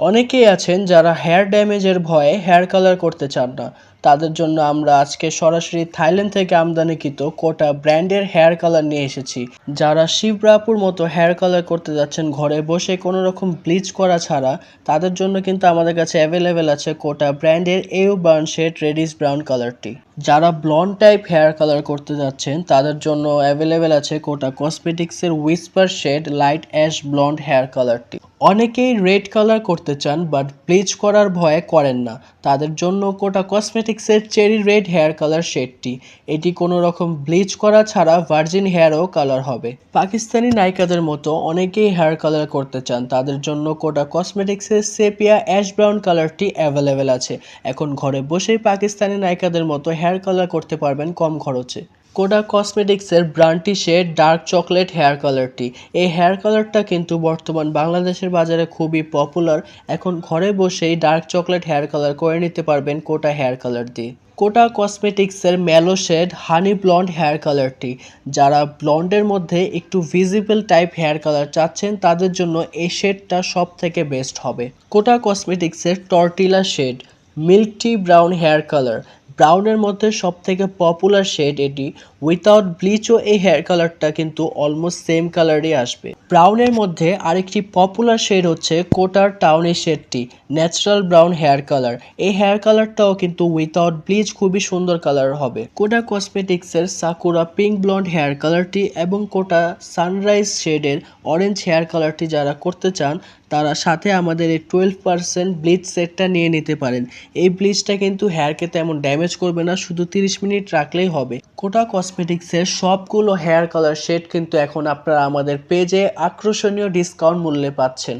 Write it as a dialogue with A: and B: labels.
A: অনেকেই আছেন যারা হেয়ার ড্যামেজের ভয়ে হেয়ার কালার করতে চান না। তাদের জন্য আমরা আজকে সরাসরি থাইল্যান্ড থেকে আমদানিকৃত কোটা ব্র্যান্ডের হেয়ার কালার নিয়ে এসেছি। যারা শিবরাপুর মতো হেয়ার কালার করতে যাচ্ছেন ঘরে বসে কোনো রকম ব্লিচ করা ছাড়া, তাদের জন্য কিন্তু আমাদের কাছে অ্যাভেলেবেল আছে কোটা ব্র্যান্ডের এও বার্ন শেড রেডিশ ব্রাউন কালারটি। যারা ব্লন্ড টাইপ হেয়ার কালার করতে যাচ্ছেন তাদের জন্য অ্যাভেলেবেল আছে কোটা কসমেটিক্সের whisper shade light ash blonde hair কালারটি। অনেকেই রেড কালার করতে চান বাট ব্লিচ করার ভয়ে করেন না, তাদের জন্য কোটা কসমেটিক্সের চেরি রেড হেয়ার কালার শেডটি। এটি কোনো রকম ব্লিচ করা ছাড়া ভার্জিন হেয়ারও কালার হবে। পাকিস্তানি নায়িকাদের মতো অনেকেই হেয়ার কালার করতে চান, তাদের জন্য কোটা কসমেটিক্সের সেপিয়া অ্যাশ ব্রাউন কালারটি অ্যাভেলেবেল আছে। এখন ঘরে বসেই পাকিস্তানি নায়িকাদের মতো হেয়ার কালার করতে পারবেন কম খরচে। কোডা কসমেটিক্সের ব্রান্টি শেড ডার্ক চকলেট হেয়ার কালারটি। এই হেয়ার কালারটা কিন্তু বর্তমান বাংলাদেশের বাজারে খুবই পপুলার। এখন ঘরে বসেই ডার্ক চকলেট হেয়ার কালার করে নিতে পারবেন কোটা হেয়ার কালার দিয়ে। কোটা কসমেটিক্সের ম্যালো শেড হানি ব্লন্ড হেয়ার কালারটি। যারা ব্লন্ডের মধ্যে একটু ভিজিবল টাইপ হেয়ার কালার চাচ্ছেন তাদের জন্য এই শেডটা সব থেকে বেস্ট হবে। কোটা কসমেটিক্সের tortilla shade milk tea brown hair colour. ব্রাউনের মধ্যে সব থেকে পপুলার শেড এটি। উইথাউট ব্লিচও এই হেয়ার কালারটা কিন্তু অলমোস্ট সেম কালারই আসবে। ব্রাউনের মধ্যে আরেকটি পপুলার শেড হচ্ছে কোটার টাউনি শেডটি ন্যাচারাল ব্রাউন হেয়ার কালার। এই হেয়ার কালারটাও কিন্তু উইথাউট ব্লিচ খুবই সুন্দর কালার হবে। কোটা কসমেটিক্সের সাকুরা পিঙ্ক ব্লন্ড হেয়ার কালারটি এবং কোটা সানরাইজ শেডের অরেঞ্জ হেয়ার কালারটি যারা করতে চান তারা সাথে আমাদের এই 12% ব্লিচ সেটটা নিয়ে নিতে পারেন। এই ব্লিচটা কিন্তু হেয়ারকে তেমন ড্যামেজ করবে না, শুধু 30 মিনিট রাখলেই হবে। কোটা কসমেটিক্সের সবগুলো হেয়ার কালার শেড কিন্তু এখন আপনারা আমাদের পেজে আকর্ষণীয় ডিসকাউন্ট মূল্যে পাচ্ছেন।